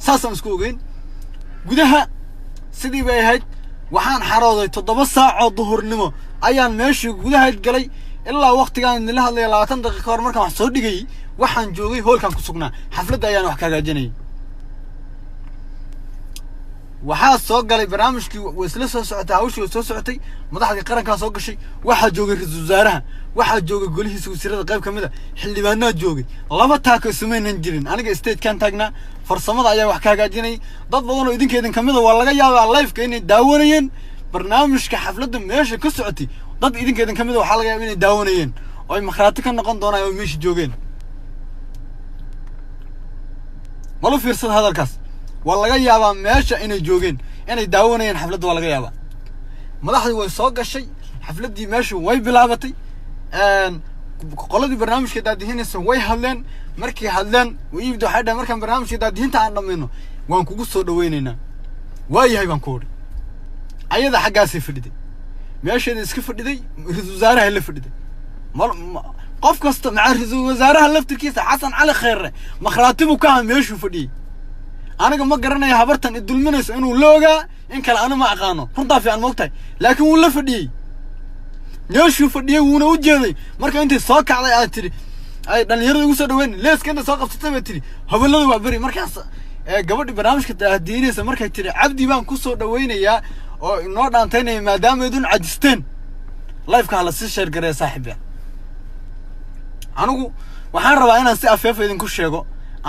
ساسا مسكوغين قدها سيدي بيهاي وحان حراضي 7 ساعة ظهر نمو أيان ماشي قدها قلي إلا وقت كان لها اللي 20 دقيقة هور مركا محصور دقيقي waxaan joogay hoolkan ku sugnaa xafladda ayaan wax ka gaajinay waxa soo galay barnaamijkii wasla soo socotay hawshii soo socotay madaxda qaranka soo gashay waxa joogay ra'iisul wasaaraha waxa joogay golihiisa wasiirada qayb kamid ah xildhibaanada joogay laba taako sameeynan jirin aniga state kan taagnaa farsamada ayaa wax ka gaajinay dad badan oo idinkeedin kamid ah waa laga yaabaa live-ka inay daawanayeen barnaamijka xafladda meesha ka socotay dad idinkeedin kamid ah waxa laga yaabaa inay daawanayeen oo ay makhraati ka noqon doonaan oo meesha joogeen والله في رصد هذا الكاس والله جاي يابا ماشى إني جوجين إني داونين حفلة والله جاي يابا ما لاحظ ويساق الشيء حفلة دي ماشي وين بلعبتي قلدي برنامج كده دهين سوي هلن مركي هلن ويبدو حدا مركب برنامج كده دهين تعنا منه وانكو قصة دويننا واي هاي وانكوري أيضا حاجة سفردي ماشي السكفردي زارها اللي فردي قف كست مع وزارها لفت الكيسة حسن على خير مخراتبه كان ماشي فدي أنا كم قررنا يا هبرتن الدول منس إنه لوجا إن كان أنا ما أقانه فرنطا في المقطع لكن ولا فدي ماشي فدي ونوجدي مركب أنت ساق على أتري أي دل يرد وصل وين ليش كنا ساق في تبتري هبلنا وعبري مركب قبل برنامج كده ديني سمركب تري عبدي بان كسر دوينه يا أو نوع دانتين ما دام يدون عجستين لايف كان على السيشر قرية صاحبه أنا waxaan rabaa inaan si afeef idinku sheego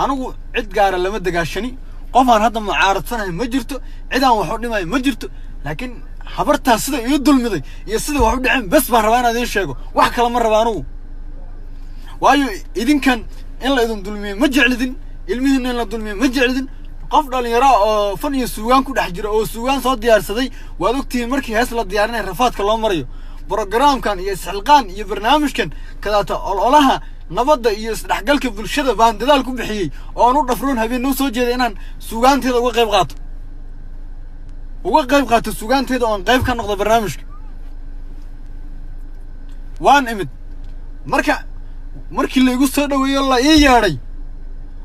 anigu cid gaar ah lama dagaashani qof aan hadda mucaaradsanay ma jirto cid aan wax u dhimay ma jirto laakiin habartaas sida iyo dulmiday iyo sida wax u dhicin bas baan rabaa inaan idin sheego wax kale ma rabaa anigu waayo idinkan in la idin dulmiyo ma jeclidin ilmihiina in la dulmiyo ma jeclidin qof dhalinyaro oo fan iyo suugaan ku dhex jira oo suugaan soo diyaarsaday waad ogtihiin markii hees la diyaarinay rafaadka loo marayo برنامجكان يسحلقان يبرنامجكان كذا تقولها نبض يسحقلك في الشدة بان دلالكم بحيي أو نور دفرون هبين نو سوجي إنن سوغان تيدا وقيب غاط السوغان تيدا وان قيب كان نقضى برنامجك وان امد مركي اللي يقول سودا ويلا إيه ياري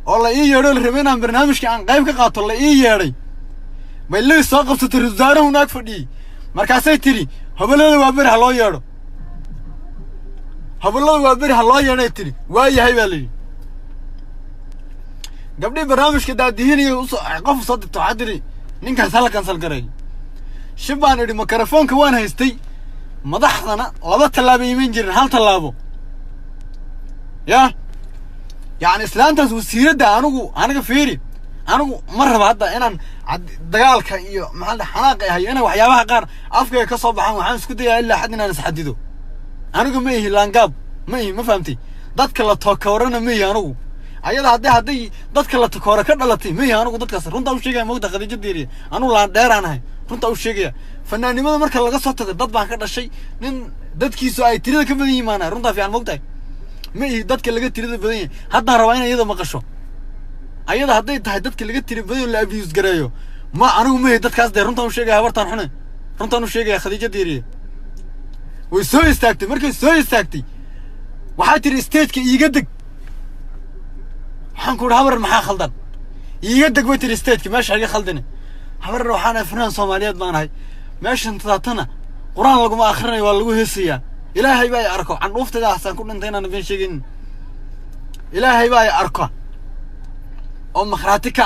والله إيه ياري الربين عن برنامجك عن قيب كغاط والله إيه ياري ما اللي يساقف سترزاره هناك فدي مركاسي تري هبلنا وابر هلا يارو هبلنا وابر هلا يانا تري واي هاي بالي قبل برنامج كده دهيني قف صد تعدري نين كان كنسل قري شبان اللي ميكروفون كوان هيستي مدحنا لبا تلابي يمين جيرن هل تلابو يا يعني اسلانتاس وسيرده انا فيري أنا مرة بعد أنا دجالك إيو محل حناقة هي أنا وحيابها قار أفكار كصوب عن وحن سكوتي إلا حدنا نسحدده أنا قم ميه لانقاب ميه ما فهمتي ضدك الله تكورنا ميه أنا أيضا هدي ضدك الله تكورة كذا لطي ميه أنا ضدك كسر رنت أوش شيء موجود خديجة ديري أنا لا دير أنا هاي رنت أوش شيء فناني ما مركز لقى صوت ضد بعض كذا شيء من ضد كيسو أي تريد كم بدي ما أنا رنت في الموجود ميه ضدك اللي قلت تريد بدي حتى رواينا يدا ما قشوا أيضا هدي تهددك اللي قلت بدي ولا أبيوز جرايو ما أنا ومي دت كاس ده رنتان وشيء هبرتان حنا رنتان وشيء خديجة ديري ويسوي استاكتي مركز سوي استاكتي وحاتي ستيج كي يقدك حنقول هبر محا خلدان يقدك ويتي ستيج كي ماشي حاجة خلدني هبر روحانا فنان صوماليات مان هاي ماشي انت تعطنا قرآن لكم آخرنا يوالقوه هسيا إلهي باي أركو عن وفت ده أحسن كنا انتينا نبين شيئين إلهي باي أركو أو مخراتك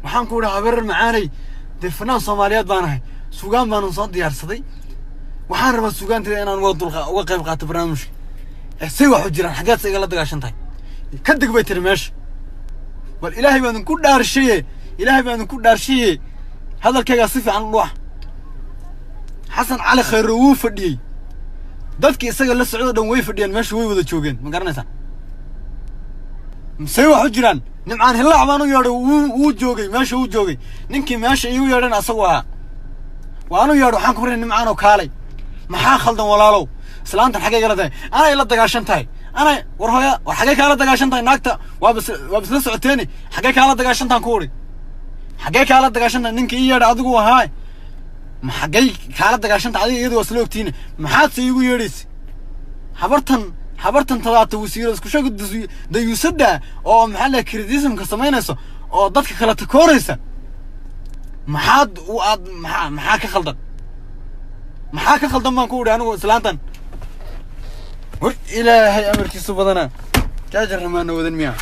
waxaan ku dhahaa habar macaanay deefnaan Soomaaliyeed baan ahay suugaan baan soo diyaarsaday waxaan rabaa suugaanteeda inaan uga qayb qaato barnaamijka si wax u jiraan xageed iga la dagaashantahay ka degmay tir meesha bal ilaahay baan ku dhaarshiye hadalkayga si fiican u wax xasan cali khayr uu fadhiyay dadkii isaga la socdo dhan way fadhiyeen meesha way wada joogeen ma garanaysaa مسوي واحد جيران نمعان هلا عمانو يارو وجوجي ماشي وجوجي نمكن ماشي يارن أسوأها وأنا يارو حنكبرين نمعانو كالي محا خلدن ولا لو سلامت الحقيقة لدي أنا إلا دقاشن تاي أنا ورهايا وحقيقة على دقاشن تاي ناكتا وابس لسه التاني حقيقة على دقاشن تاي كوري حقيقة على دقاشن تاي نمكن يار أدقو هاي حقيقة على دقاشن تاي يدو وصلوك تيني محاد سيجو ياريس حبرتن طلعت وسيرة كشاك ده يسدى أو محل كريديزم كسمينسو oo dadka kala takooraysa maxaad u aad maxaa ka khaldan baan ku uri anigu islaantan war ilaahay amarkiisu badana jaajar ma wadan miya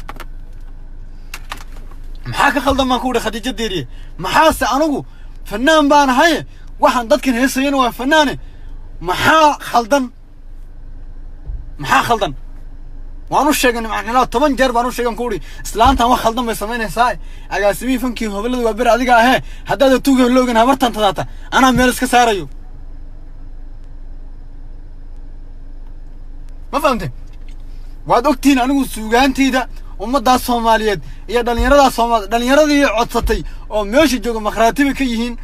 maxaa ka khaldan baan ku uri Khadiija Diiriye maxaase anigu fanaan baan ahay waxaan dadkan heesayeen waa fanaane maxaa khaldan waanu sheegay macnaheedu 10 jeer baanu sheegan ku uri islaantan wax khaldan bay sameynaysaa agaasimi fankii hobalada waa bir adiga ah haddaad tuuga loogan habartan tadaata ana meel iska saarayo ma fahamtay waad ogtiin anigu suugaantayda ummadda Soomaaliyeed iyo dhalinyaradii codsatay oo meesha jooga makhraatiba ka yihiin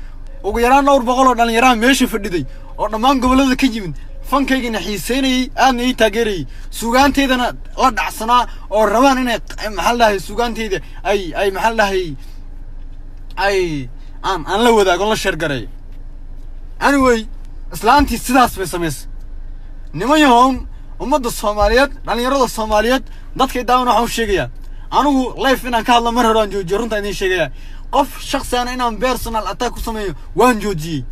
ugu yaraan 200 oo dhalinyarada meesha fadhiday oo dhammaan gobolada ka yimid fankayga xiiseynay aan ay taageeray suugaanteedana la dhacsanaa oo rabaan inay maxallahay suugaanteeda ay maxallahay ay aan la wadaago la share garay anyway islaantii sidaas bay sameysay nimayahoon ummadda Soomaaliyeed dhalinyarada Soomaaliyeed dadka daawan waxa uu sheegaya anigu live inaan ka hadlo mar hore aan joojiyo runta idin sheegaya qof shakhsi aan inaan personal attack ku sameeyo waan joojiyay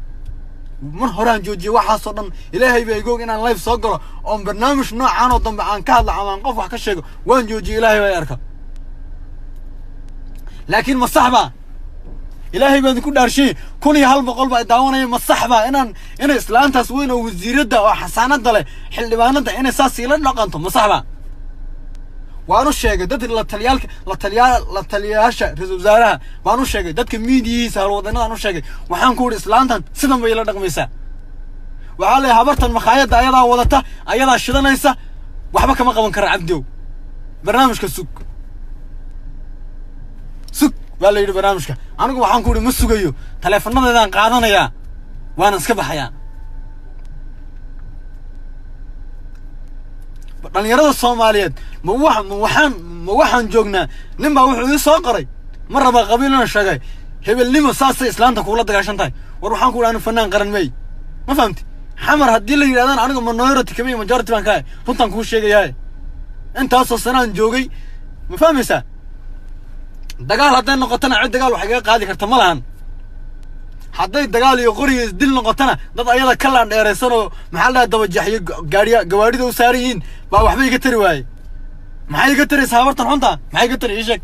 mar hore aan joojiyay waxaasoo dhan ilaahay bay igoog inaan live soo galo oo barnaamij noocan oo dambe aan ka hadlo ama qof wax ka sheego waan joojiyay ilaahay bay arka laakiin ma saxba ilaahay baan ku dhaarshay 100 baa daawanaya ma saxba inay islaantaas weyn oo wasiirada oo xasaanada leh xildhibaanada inay saas ila dhaqanto ma saxba waanu sheegay dad la taliyaasha ra'iisul wasaaraha waanu sheegay dadka miidiyihiisa halwadanada aanu sheegay waxaan ku uri islaantan sidan bay la dhaqmaysaa waxa la habartan makhaayada ayadaa wadata ayadaa shidanaysa waxba kama qaban kara cabdiyow barnaamijka sug baa la yiri barnaamijka anigu waxaan ku uri ma sugayo taleefanadeedaan qaadanaya waan iska baxayaa dhalinyarada Soomaaliyeed ma waxaan joognaa nin baa wuxuu soo qoray mar raba qabiilana sheegay hebelnimo saasay islaanta kula dagaashantahay war waxaan ku uri fanaan qaran may ma fahamti xamar hadii la yiraahdaan anigu minority kamay majority baan ka runtan ku sheegayaa intaasoo sanaan joogay ma fahmaysaa dagaal haday noqotana cid dagaal wax iga qaadi karta ma lahan hadday dagaal iyo qori dil noqotana dad ayada kala dheeraysan oo maxaa la daba jaxiyo gawaarida u saariin baa waxba iga tari waayay maxay iga taraysaa habartan xunta maxay iga tari ishaq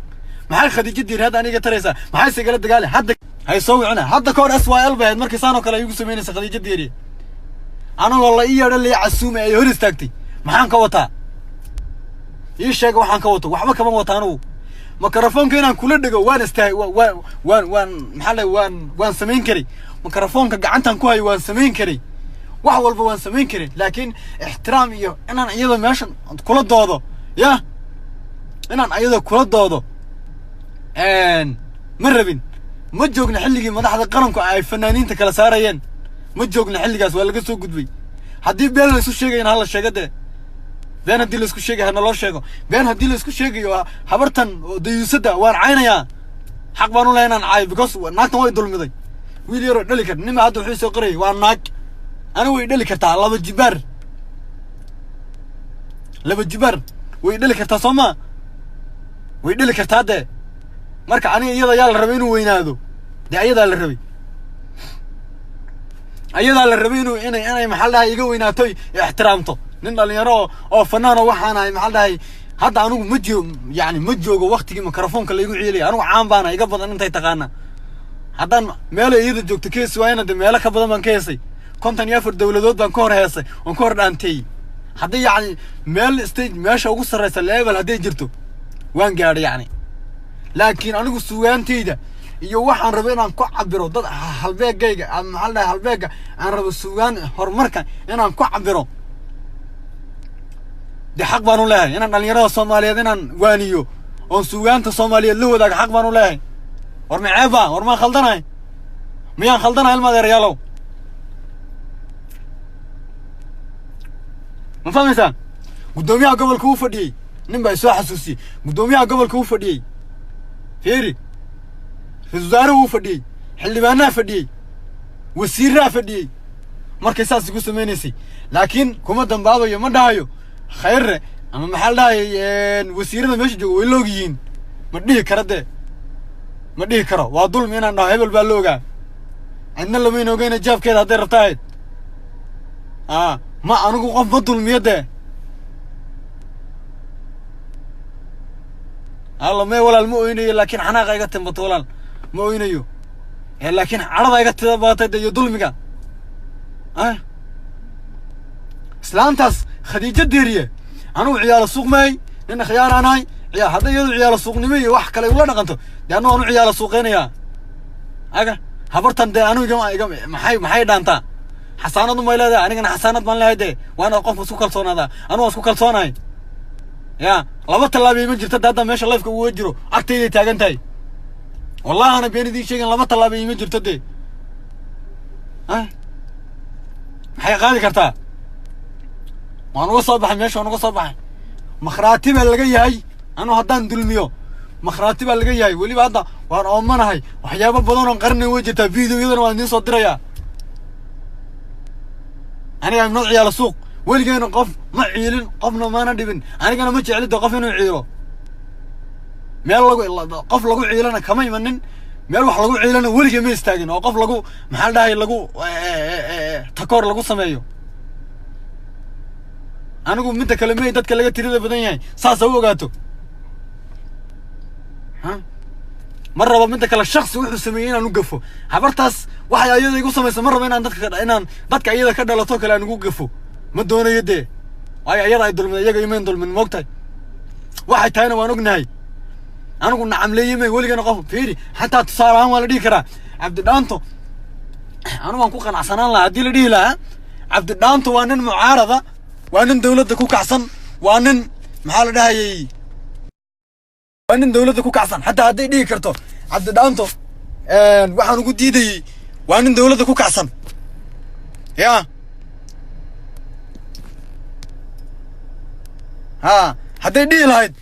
maxay Khadiija Diiriye hadda aniga taraysaa maxay sigala dagaal hadda hay soo wicina hadda koor SYL baa markii saano kale igu sameynaysa Khadiija Diiriye anagoo la iyada la casuumay ay hor istaagtay maxaan ka wataa ishaq waxaan ka wato waxba kama wataanu ميكروفونك inaan kula dhigo waan istaay waan maxaa waan sameyn kari mikrofoonka gacantan ku hay waan sameyn kari wax walba waan sameyn kari laakiin ixtiraam iyo inaan iyada meeshan kula doodo inaan iyada kula doodo ma rabin ma joogna xilligii madaxda qaranku ay fanaaniinta kala saarayeen ma joogna xilligaas waa laga soo gudbay hadii beel la isu sheegayna hal sheegade been hadii la isku sheegay hana loo sheego been hadii la isku sheegayo habartan dayuusada waan caynaya xaq baan u leenaan caay because naagtan way dulmiday wiil yar dhali kar nima hadda wuxuu soo qoray waa naag ana way dhali kartaa laba jibaar way dhali kartaa Soomaa way dhali kartaa de marka aniga iyada yaa la rabay inuu weynaado de iyada la rabay inay maxal laha iga weynaato ixtiraamto nin dhalinyaro oo fanaano waxaan ahay maxal lahay hadda anigu ma joogo waqtigii mikrofoonka la igu ciilay anigu caan baan iga badan intay taqaana haddaan meel iyada joogto kees waayna de meel ka badan baan ka heesay 54 dawladood baan ka hor heesay oo ka hor dhaantay hadii meel stage meesha ugu sareysa level hadii jirto waan gaaray laakiin anigu suugaantayda iyo waxaan rabay inaan ku cabiro dad halbeegayga ama maxal lahay halbeega aan rabo suugaan horumarka inaan ku cabiro de xaq baan u leeyahay inaan dhalinyarada Soomaaliyeed inaan waaniyo oo suugaanta Soomaaliyeed la wadaago xaq baan u leeyahay war ma ceeba war ma khaldanahay miyaan khaldanahay ilmadeerayaalow ma fahmaysaa gudoomiyaha gobolka uu fadhiyay nin baa soo xasuusiyay gudoomiyaha gobolka uu fadhiyay fiiri wasaare uu fadhiyay xildhibaanaha fadhiyay wasiiraha fadhiyay markay saas ugu sameeynayay laakiin kuma dambaabayo ma dhahayo خير أما محل ده وسيرنا ماشي جو ويلوجين مديه كرده ما ديه كرا وظلم هنا إنه هبل باللوجا عندنا لما ينوجينا جاب كده هذا رتايد ما أنا قف ما ظلم يده الله ما ولا المؤمني لكن أنا قاعد بطولان مؤمنيو لكن عرض قاعد بطولان يظلمك سلامتاس خديجة ديرية أنا وعيال السوق ماي لأن خيار أنا يا هذا يدو عيال السوق نمي واحد كلا ولا نقنته لأنه أنا عيال السوقين يا أجا هبرتن ده أنا جماعة محي دانتا حسانات ما إلا ده أنا حسانات ما إلا ده وأنا أقف سوق الصون هذا أنا سوق الصون هاي يا لبت الله بيمن جرت ده ما شاء الله في وجهه أكتيلي تاجنتاي والله أنا بيني دي شيء لبت الله بيمن جرت ده محي غالي كرتا وأنا وصل بحميش وأنا وصل بح مخراتي بالجاي هاي أنا هدان دلميو مخراتي بالجاي هاي ولي بعدا وأنا أمنا هاي وحجاب بدون قرن وجهته فيديو يدنا وأنا صدر يا أنا من نوعي على السوق ولي جاي نقف ما عيلين قفنا ما ندبن أنا كنا متش على دقفنا عيله ما الله قف لقو عيلنا كمان يمنن ما الله لقو عيلنا ولي جاي مستعجن وقف لقو محل ده لقو تكور لقو سمايو أنا أقول متى كلمة ده كلمة تريد بدنيا ساس هو قاتو مرة بمتى كلا الشخص وحده سمينا نوقفه حبرتاس واحد أيده يقول سمي مرة بين عندك إن بدك أيده كده لا توكل أن نوقفه ما دونه يده أي أيده يدل من يجي يمين دل من وقتها واحد تاني وأنا قناي أنا قلنا عملية يمين يقول لي أنا قف فيري حتى تصار عام ولا دي كرا عبد الدانتو أنا ما أكون عشان الله عدي لي لا عبد الدانتو وأنا معارضة وأنا دولة كوك عصن وأنا محل ده هي وأنا دولة كوك عصن حتى هدي دي كرتو عبد الدانتو وحنا نقول دي وأنا دولة كوك عصن يا هدي دي لهيد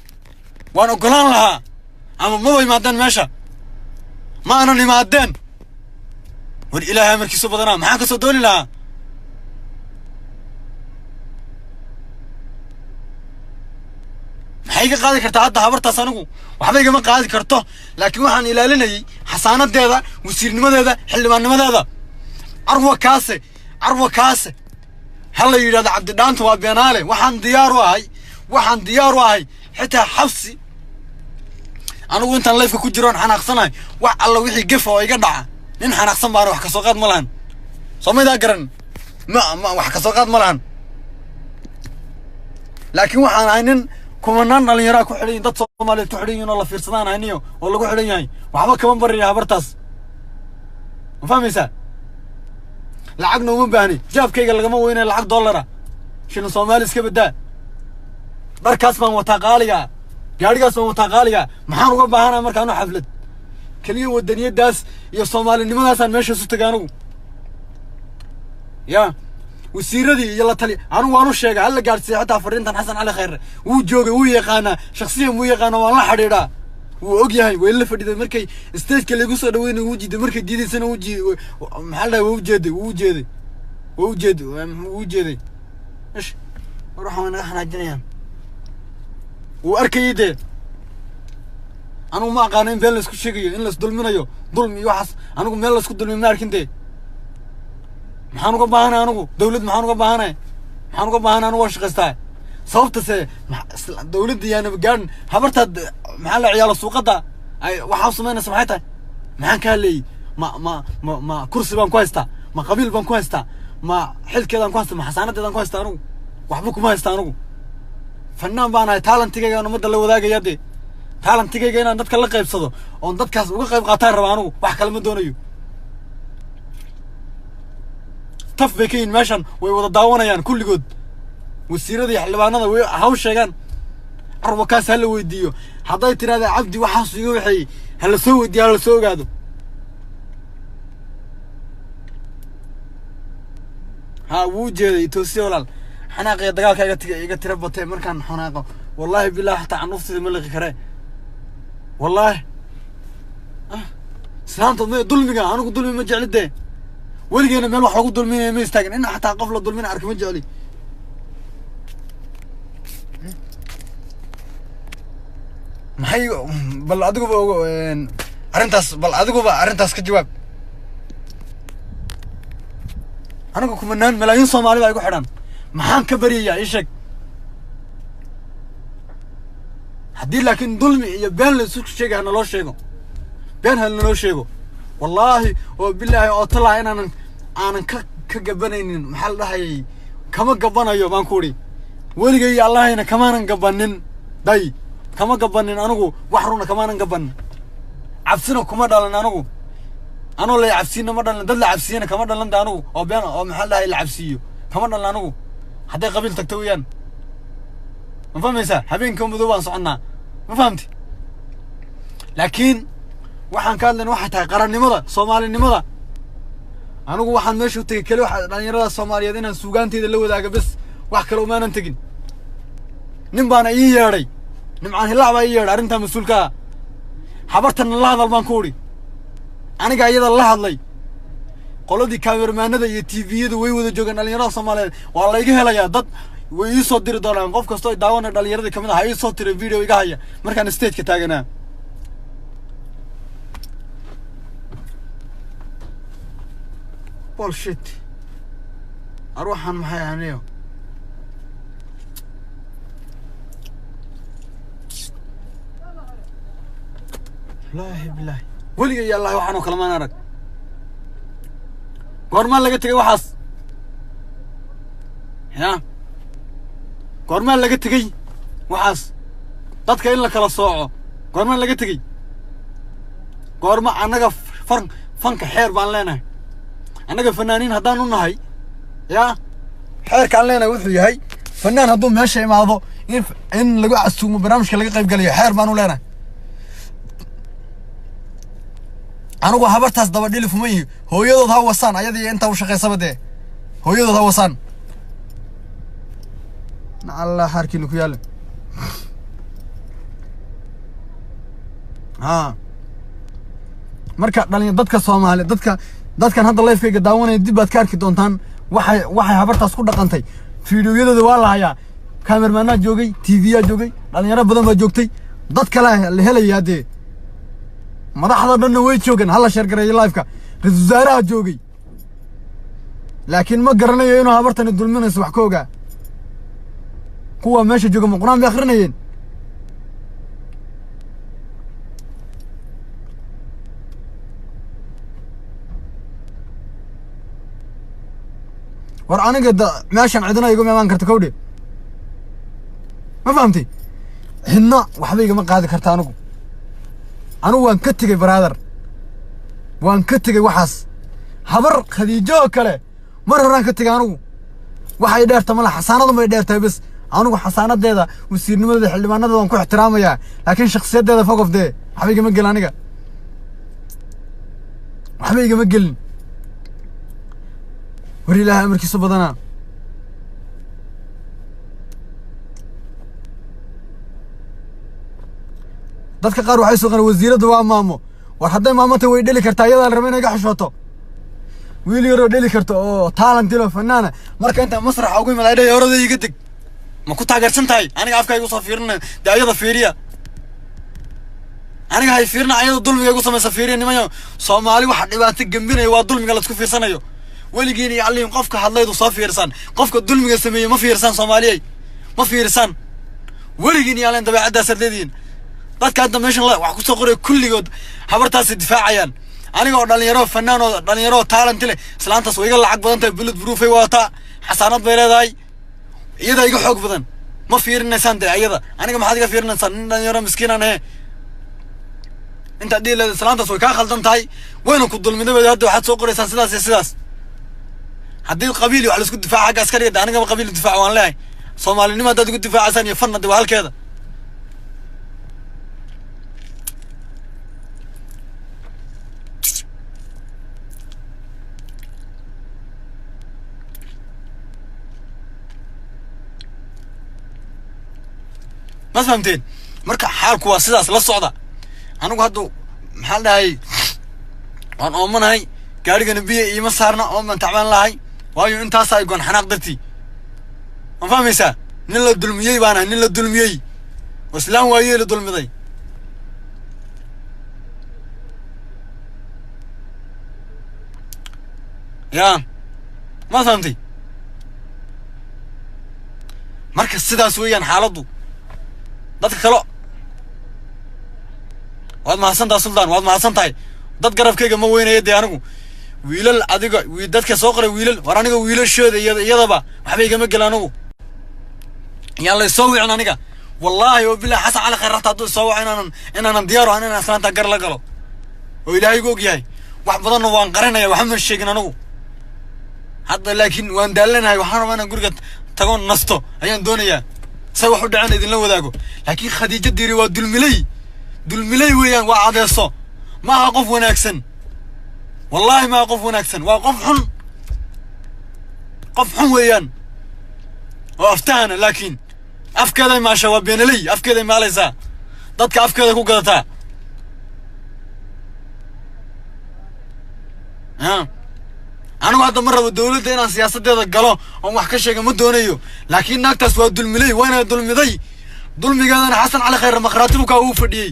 وأنا قلنا لها أما ما هو يمادن ماشى ما أنا يمادن والإله أمريكي سبضنا معاك صدولي لها maxay ka qaadi kartaa hadda habartaas anigu waxba igama qaadi karto laakiin waxaan ilaalinayay xasaanadeeda wasiirnimadeeda xildhibaannimadeeda arwa kaase hal la yiraahdo Cabdi Dhaanto waa beenaale waxaan diyaar u ahay xitaa xabsi anigu intaan leefka ku jiro xanaaqsanahay wax alla wixii gaf oo iga dhaca nin xanaaqsan baan wax ka soo qaad ma lahan Soomaalida garan ma wax ka soo qaad ma lahan laakiin waxaan aynin kumanaan dhalinyaro ku xidhan dad Soomaaliyeed ku xidhan oo la fiirsadaan ayniyo oo lagu xidhan yahay waxba kama bariya habartaas ma fahmaysaa lacagna uma baahni jaabkayga lagama weyna lacag dollar shilin Soomaali iska badaa darkaas baan wataa qaaliga gaarigaas baan wataa qaaliga maxaan uga baahanahay markaan u xaflad kaliya wadaniyadaas iyo Soomaalinimadaas aan meesha isu tagaanagu ya وسيردي يلا تلي أنا وانو شيء هلا قاعد حتى فرنتان حسن على خير وجوجي ويقانا شخصيا ويقانا والله حريرة وأجيها ويلا فدي مركي استيج كله يقصد وين وجد مركي جديد سنة وجي محله وجد إيش نروح هنا إحنا جنيان وأركيده أنا ما قانين بيلس كل شيء إلا ظلمنا يو ظلم يوحس أنا قم بيلس كل ظلم ماركنده maxaan uga baahanay anigu dawlad maxaan uga baahanay anigu shaqaystaa sababtase dawladda yaana gaadhin habarta maxaa la ciyaalo suuqada ay waxa sameynaysa maxay tahay maxaan ka leeyay ma kursi baan ku haystaa ma qabiil baan ku haystaa ma xilkeedan ku haystaa ma xasaanadeedan ku haystaa anigu waxba kuma haystaa anigu fannaan baan ahay talentigayga ummadda la wadaagaya talentigayga inaan dadka la qaybsado oo dadkaas uga qayb qaataan raba anigu wax kale ma doonayo طف بكين ماشان ويوضع داونيان كل جود والسيرة حلبانة وهاوش شجان أربع كاس هلا ويديو حضيت هذا عبدي وحاس يوحي هلا سوي دي هلا سوي قادو ها وجه توسي ولا حناقة دقال كي تربط مركان حناقة والله بالله حتى عن نفسي ملغي كره والله سلامت ظلمي أنا قلت ظلمي ما جعل ده ولقينا مال واحد يقول مين ما يستاجن إنه حتى قفل ظلمين عارف من جالي ما هي بل أدقوا arrintaas bal adiguba arrintaas ka jawaab. anigu kumanaan malaayiin Soomaali baa igu xidhan maxaan ka bariyaa ii sheeg. haddii laakiin dulmi iyo been la isu sheegay hana loo sheego, been hana loo sheego wallaahi oo bilaahi oo talaa aanan ka gabanaynin. maxaa la dhahayay kama gabanayo baan ku idhi weligay iyo allahayna kamaanan gabanin day kama gabanin anigu wax runa kamaanan gabanin. cabsina kuma dhalan anigu anoo la cabsiina ma dhalan dad la cabsiyana kama dhalan da anigu oo been oo maxaa la dhahay la cabsiyo kama dhalan anigu hadday qabiil tagto weeyaan. ma fahmaysaa habeenka madow baan soconnaa ma fahamti. laakiin waxaan ka hadlayna waxay tahay qarannimada soomaalinimada. anigu waxaan meesha u tegey keli waxa dhalinyarada Soomaaliyeed inaan suugaanteyda la wadaaga bes wax kale umaanan tegin. nin baana ii yeedhay nimcaan hilaac baa ii yeedhay arrintaa mas-uulka ah. habartana la hadal baan ku idhi aniga iyada la hadlay. qoladii kaamermaanada iyo tviyada way wada joogeen dhalinyarada Soomaaliyeed waa layga helayaa dad way ii soo diri doonaan qof kastoo daawanay dhalinyaradii kamid ah ii soo tiray video iga haya markaan stage-ka taaganaa. bullshit aruuxan maxay ahaniyo laahi bilaahi weliga iyo allah waxaan oo kale maan arag. goormaa laga tegay waxaas ya goormaa laga tegey waxaas dadka in la kala sooco goormaa laga tegey. goorma annaga fanka xeer baan leenahay annaga fanaaniin haddaan u nahay yaa xeerkaan leenahay wuxuu yahay fanaan hadduu meesha imaado in lagu casuumo barnaamijka laga qayb galayo xeer baan u leenahay. anigu habartaas daba dhilif uma yihi hooyadood ha wasaan ayada iyo intaa u shaqaysaba dee hooyadood ha wasaan allah xaarkiina ku yaala. marka dadka Soomaali dadkan hadda live-kayga daawanaya dib baad ka arki doontaan waxay habartaas ku dhaqantay. fiidiyooyadooda waa la hayaa kaamermaanaa joogay tvyaa joogay dhalinyaro badan baa joogtay dad kale la helayaa dee madaxda dhanna way joogeen hala sheer gareeyo live-ka ra-iisul wasaaraha joogay laakiin ma garanayo inuu habartani dulminayso wax ka ogaa. kuwa meesha jooga ma quraan bay akhrinayeen. war aniga meeshan cidina iguma imaan karta kowdhe ma fahamtay xidna waxba igama qaadi karta anigu waan ka tegey brother waan ka tegey waxaas. habar khadiijo oo kale mar horaan ka tegey anigu waxay dheerta mala xasaanadu may dheertahay bes anigu xasaanadeeda wasiirnimadeeda xildhibaanadeeda waan ku ixtiraamayaa laakiin shakhsiyadeeda fogof dee waxba igama gelin aniga waxba igama gelin. war ilaahay amarkiisa badanaa dadka qaar waxay soo qareen wasiiradda waa maamo war hadday maamata way dheli kartaa iyadaa la raba inay ga xishooto. wiil yaroo dheli karto oo talent ilo fanaana marka inta masraxa ugu imaaday dhay orada iga deg ma ku taageersan tahay aniga afkayga u soo fiirina daayada fiiriya aniga hay fiirina ayada dulmiga igu samaysa fiiriya nimayo Soomaali waxa dhibaato gambinay waa dulmiga la isku fiirsanayo. weligiin iyo alliin qofka hadlaydu soo fiirsan qofka dulmiga sameeyay ma fiirsan Soomaaliyay ma fiirsan weligiin iyo alliin dabeecadaas leediin dadka hadda meeshan wax ku soo qoray kulligood habartaas difaacayaan. aniga oo dhalinyaro talent leh islaantaas way iga lacag badan tahay bullet proof ay wata xasaanad bay leedahay iyada iga xoog badan ma fiirinaysaan dee ayada aniga maxaad iga fiirinaysaan nin dhalinyaro miskiin ah inta diilada islaantaas way ka khaldan tahay wayna ku dulmiday hadda waxaad soo qoraysaan sidaas iyo sidaas. haddii qabiili wax la isku difaaca xagga askariga de anigaba qabiil difaac waan leeyahay Soomaalinimo haddaad igu difaacaysan iyo fanna de waa halkeeda. ma fahamteen marka xaalku waa sidaas la socda. anigu hadda maxaa dhahay waan oomanahay gaarigana biyo iima saarna ooman tacbaan lahay waayo intaas ay goon xanaaq dartii ma fahmaysaa nin la dulmiyey baana nin la dulmiyey waslaan waayey la dulmiday يا ما فهمتي مركز سداس ويان حالضو dadka kale waad mahadsantahay Suldaan waad mahadsantahay dad garabkayga ma weynayay anigu wiilal adiga dadka soo qoray wiilal war aniga wiilashooda iyadaba waxba igama galaan anigu yalla soo wicin aniga wallahi oo billahi xasan cali khayr raxta soo wicin inaan diyaar ah inaan aslaanta gar la galo oo ilaahay og yahay wax badan waan qarinaya waxa ma sheegin anigu hadda laakiin waan daalanahay waxaan rabaa inaan guriga tago nasto ayaan doonayaa say wax u dhacaan idin la wadaago laakiin Khadiija diiri waa dulmilay weeyaan waa cadeeso ma aha qof wanaagsan wallahi ma qof wanaagsan waa qof xun weeyaan oo aftaana laakiin afkeeda ma shawa beenalay afkeeda ma laysa dadka afkeeda ku gadataa anigu hadda mar rabo dawladda inaan siyaasadeeda galo oo wax ka sheega ma doonayo laakiin naagtaas waa dulmilay waana dulmiday dulmigeedana xasan cali khayr maqraatibu ka uu fadhiyay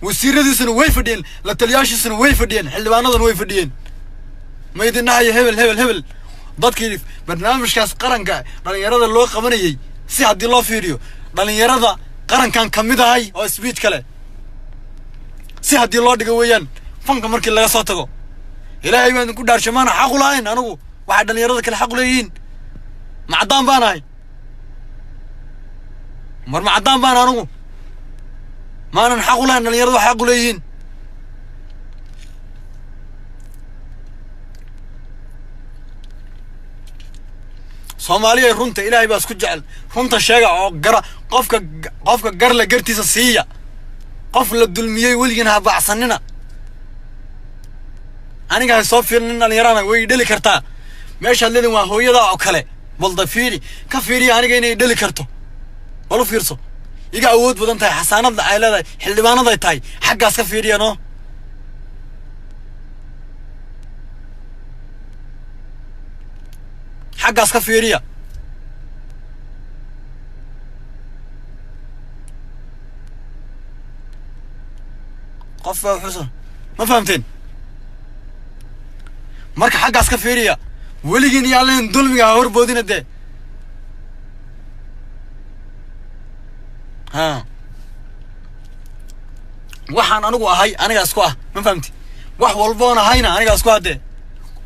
wasiiradiisuna way fadhiyeen la taliyaashiisuna way fadhiyeen xildhibaanaduna way fadhiyeen ma idinahay hebel dadkii barnaamijkaas qaranka dhalinyarada loo qabanayay si hadii loo fiiriyo dhalinyarada qarankan kamid ahay oo speech kale si hadii loo dhigo weeyaan fanka markii laga soo tago ilaahay baan ku dhaarshamaan xaq u lahayn anigu waxa dhalinyarada kale xaq u leeyihiin macdaan baan ahay macdaan baan anigu maanan xaq u lahayn dhalinyarada waxa xaq u leeyihiin Soomaaliya runta ilaahay baa isku jecel runta sheega oo qofka gar la gartiisa siiya qof la dulmiyay waligiina ha baacsanina aniga soo fiirnin dhalinyarana way dhali kartaa meesha leedin waa hooyada oo kale balda fiiri ka fiiri aniga inay dhali karto wala fiirso iga awood badan tahay xasaanada ay leedahay xildhibaanada ay tahay xaggaas ka fiiriyano xaggaas ka fiiriya qof xusan ma fahamteen marka xaggaas ka fiiriya waligiin yaaleen dulmiga horboodina de waxaan anigu ahay aniga isku ah ma fahamti wax walboon ahayna aniga isku ah de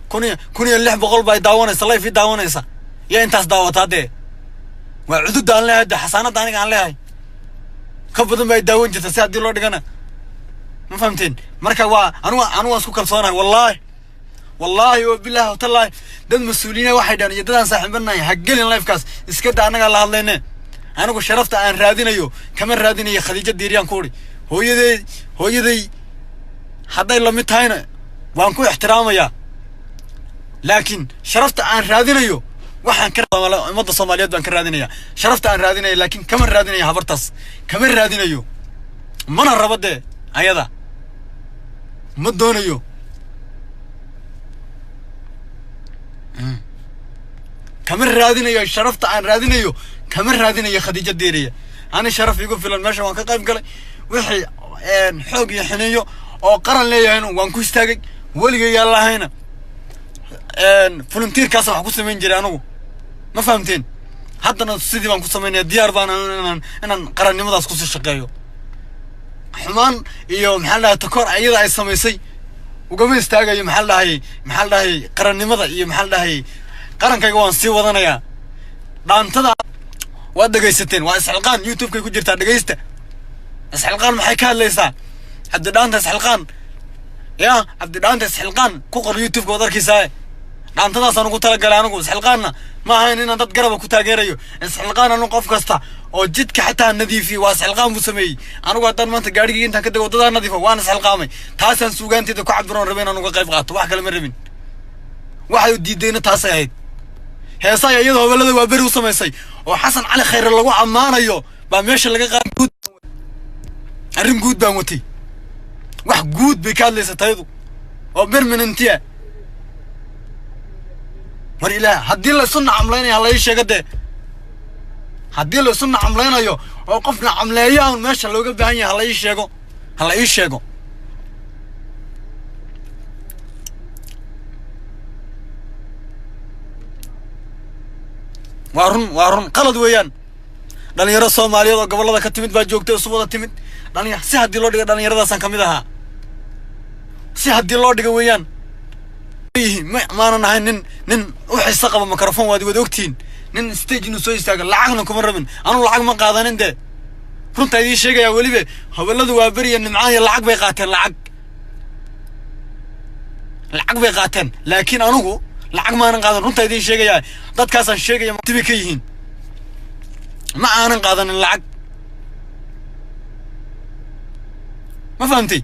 kun iyo 600 bay daawanaysa live daawanaysa ya intaas daawata de waa cudud aan leeyahay xasaanada aniga aan leeyahay ka badan bay daawan jirtay si hadii loo dhigana ma fahamteen marka waa anigu isku kalsoonahay wallahi oo billahi tallahi dad mas'uuliyiin waxay dhan iyo dadaan saaxiibanahay hagelin live kaas iska daa anaga la hadlayne anigu sharafta aan raadinayo kama raadinayo Khadiija diiriyaan ku ori hooyaday haday la mid tahayna waan ku ixtiraamaya laakiin sharafta aan raadinayo waxaan ka umada Soomaaliyeed baan ka raadinaya sharafta aan raadinayo laakiin kama raadinayo habartaas kama raadinayo mana rabade ayada ma doonayo kama raadinayo sharafta aan raadinayo kama raadinayo Khadiija diiriya ani sharaf igu filan meesha waan ka qayb galay wixii xoog iyo xiniyo oo qaran leeyahay waan ku istaagay waliga yaalahayna volunteer kaas wax ku sameyn jiray anigu ma fahamteen haddana sidii baan ku sameynaa diyaar baan inaan qarannimadaas ku soo shaqeeyo xumaan iyo maxaa la takoor ayada ay sameysay ugama istaagayo maxaa la dhahay qarannimada iyo maxaa la dhahay qarankayga waan sii wadanayaa dhaantada waa dhageysateen waa isxilqaan YouTube-ka ku jirta dhageysta isxilqaan maxay ka hadlaysaa hadda dhaanta isxilqaan ya hadda dhaanta isxilqaan ku qor YouTube-ka wad arkaysaa dhaantadaas aan ugu talagalay anigu isxilqaanna ma ahayn inaan dad garab ku taageerayo isxilqaan anu qof kasta oo jidka xitaa nadiifi waa isxilqaan buu sameeyay anigu haddaan maanta gaadhigii intaan ka dago wadada nadiifo waan isxilqaamay taasaan suugaanteeda ku cabbiroon rabeen aan uga qayb qaato wax kale ma rabin waxay diidayna taasay ahayd heesa iyadoo hawlada waa bari u sameysay oo xasan cali khayr lagu amaanayo baa meesha laga qaad arrin guud baan watay wax guud bay ka hadlaysaa tayadu oo permanentiya war ilaa haddii la sunna camlaynayo la ii sheegade haddii la sunna camlaynayo oo qofna camleeyo aan meesha looga baahan yahay la ii sheego وارن قلد ويان dhalinyaro Soomaaliyeed oo gobolada ka timid baa joogtay usoo wada timid dhalinyaro si hadii loo dhigo dhalinyaradaas kamid aha si hadii loo dhigo weeyaan maana nahay nin u xiisa qaba mikrofon waad ogtiin nin stage inuu soo istaago lacagna kuma rabin anu lacag ma qaadanin de runta idin sheegaya waliba hawladu waa bariya nimcaan iyo lacag bay qaateen lacag bay qaateen laakiin anugu lacag ma aanan qaadan runta idin sheegaya dadkaas aan sheegaya tibi ka yihiin ما أنا قادن اللعب ما فهمتي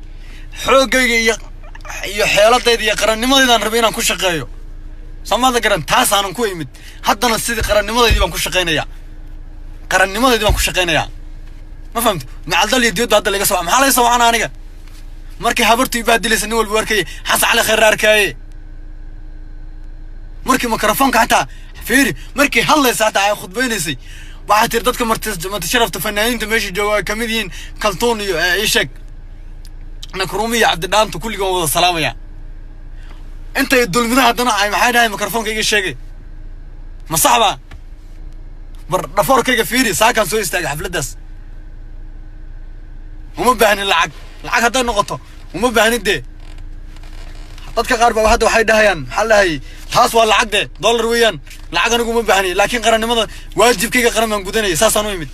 حقوقي يحيلات دي قرن ما دي ربينا كل شقايو سما ذكرن تاس أنا كويمد حتى أنا السيد قرن ما دي بنكون شقينا يا قرن ما دي بنكون شقينا يا ما فهمت مع الدل يديود هذا اللي قصوا محل يسوى أنا نيجا مركي حبرت يبادل سنول بوركي حس على خير ركاي مركي ميكروفون كحتى فيري مركي هلا ساعتها ياخذ بينسي waxaa tir dadka marti sharafta fanaaniinta meesha jooga kamid yihiin kaltoon iyo Ishaq nakruumiya Cabdidhaanto kulligood wada salaamaya inta dulmida hadana ay maxay dhahay mikrofoonka iga sheegay ma saxba bar dhafoorkayga fiiri saakan soo istaagay xafladaas uma baahnin lacag haday noqoto uma baahnide dadka qaar baa hadda waxay dhahayaan xalahay taas waa lacag de dollar weeyaan lacag anigu ma baahni laakiin qarannimada waajibkayga qaran baan gudanay saasaan u imid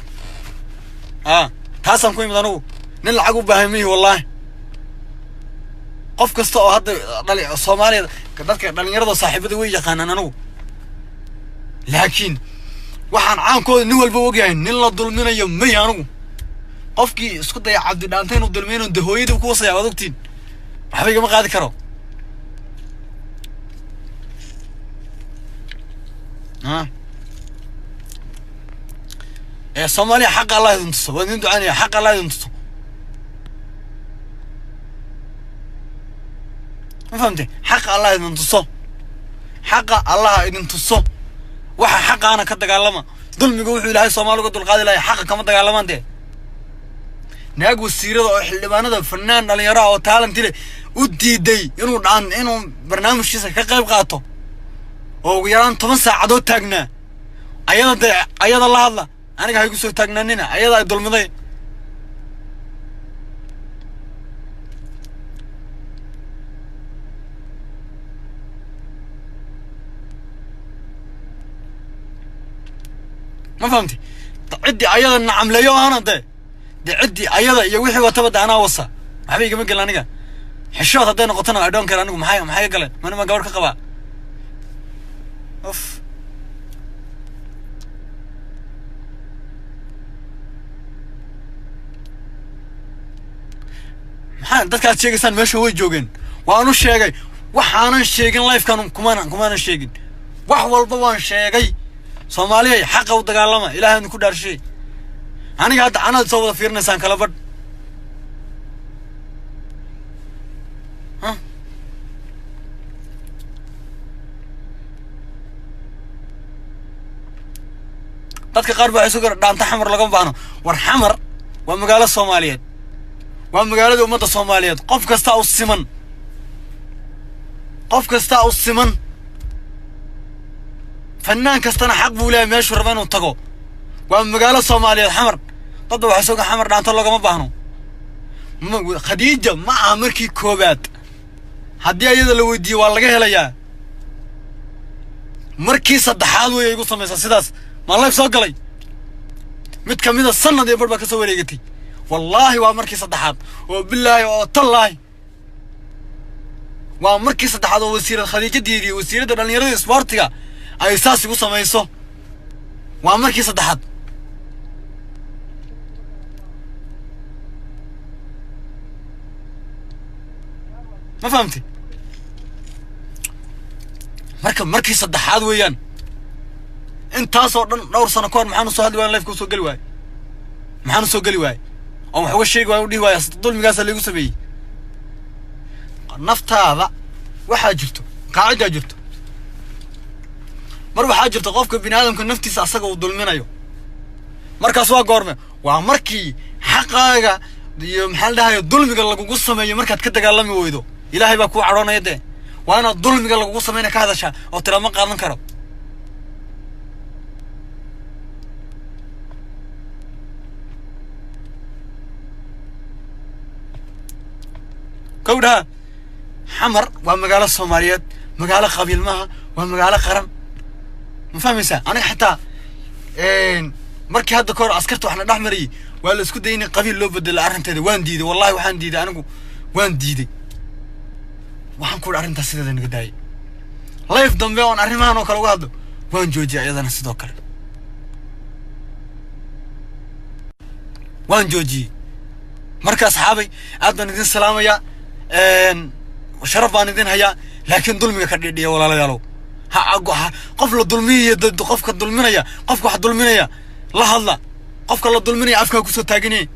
taasaan ku imid anigu nin lacag u baahan wallahi qof kasta oo hadda Soomaaliyeed dadka dhalinyarada saaxiibada way yaqaanaan anigu laakiin waxaan caankooda nin walba ogyahay nin la dulminayo ma anigu qofkii isku day Cabdidhaanto inuu dulmino hooyadii ku wasay aad ogtiin waxba igama qaadi karo Soomaaliya xaq Allah idin tuso wadin ducaaniya xaq Allah idin tuso ma fahamtay xaq Allah idin tuso xaq Allah idin tuso waxa xaqana ka dagaalama dulmiga wuxuu Ilaahay Soomaaliga dul qaadi lahayd xaq kama dagaalamaan naag wasiirada oo xildhibaanada fanaan dhalinyaro oo talent leh u diiday inuu barnaamijkiisa ka qayb qaato oo yaraan 10 saacadood taagnaa ayada la hadla aniga hay ku soo taagnaanina ayada ay dulmiday ما فهمتي عدي ayada nacamleeyo ana de عدي ayada iyo wixii watabada ana wasa waxba igama galan aniga xishood haday noqotana I don't care anigu maxay galeen ma gabar ka qaba اوف maxaan dadka sheegaysan meesha way joogeen waanu sheegay waxaanan sheegin live kan kumaan sheegin wax walba waan sheegay Soomaaliya xaq u dagaalama Ilaahay ku dhaarshay aniga hadda anad soo wada fiirnaysan kala bad dadka qaar baa isu dhaanta xamar laga baano war xamar waa magaalo Soomaaliyeed waa magaalada ummadda Soomaaliyeed qof kasta u siman fanaan kastana xaq buu leeyahay meeshu raba inuu tago waa magaalo Soomaaliyeed xamar dad waxa soo xamar dhaanta lagama baahno Khadiija ma aha markii koobaad haddii ayada la weydiiyo waa laga helayaa markii saddexaad way igu sameeyay sidaas ما الله يسوقلي مت كميدا سنة دي بربا كسو وريقتي والله وامركي صدحات وبالله وطالله وامركي صدحات ووسيرة خديجة دي وسيرة دان يرد سبارتيا اي ساسي وصا ميسو وامركي صدحات ما فهمتي مركي صدحات ويان انت صار دور سنه كون maxaan soo hadli waan live ku soo gali waay maxaan soo gali waay oo wax uga sheeg waan u dhii waay dulmigaas lagu sameeyay naftaada waxa jirto qaacida jirto mar waxa jirto qofka bini'aadamka naftiisa asaga uu dulminayo markaas waa goorme waa markii xaqaaga iyo maxal dhahayo dulmiga lagu sameeyo markaad ka dagaalami weydo Ilaahay baa ku caroonayde waana dulmiga lagu sameeyay ka hadasha oo tira ma qaadan karo كودها حمر ومقالة الصوماليات مقالة قبيل معها ومقالة قرن مفهمسا أنا حتى مركي هذا كور عسكرت وإحنا نحمري ولا اسكت ديني قبيل لو بدل أرنت هذا وين ديدي والله وحن ديدي أنا وين ديدي وحن كل أرنت سيدا نقداي الله يفضل بيون أرنمان وكل واحد وين جوجي أيضا نسدوكر وين جوجي مركز أصحابي أدنى ندين سلامة يا شرف بان ندين هيا لكن ظلمي كردي ولا لا يالو ها قفل الظلمية ضد قفك الظلمية قفك واحد ظلمية لا الله قفك الله ظلمية عفك كوسو تاجني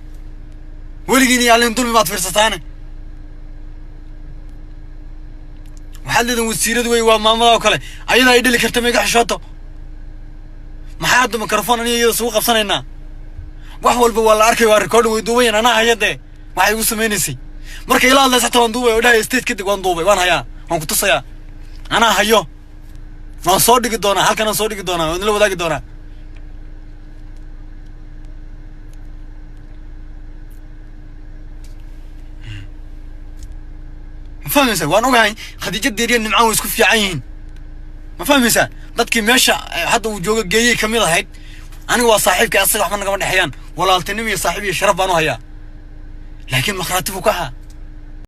ولقيني على ظلمي ما تفرستانه محدد وسيرد وي وماما وكله أيضا يدلي كرتمي كحشاته ما حد ميكروفون أنا يسوق بصنعنا وحول بوال أركي واركود ويدوبين أنا هيدا ما يوصل منيسي مركي لا الله ساعة وندوبي وده استيت كده وندوبي وانا هيا هم كنت صيا أنا هيو ما صادق الدونا هل كان صادق الدونا ونلو بداك الدونا ما فاهم إنسان وأنا وعي خديجة ديرين نمعاو يسكف في عين ما فاهم إنسان ضدك ماشى حتى وجوه جاي كميل هيك أنا وصاحبك أصلا إحنا قبل أحيان ولا التنمية صاحبي شرف بانو هيا لكن مخاطبك ها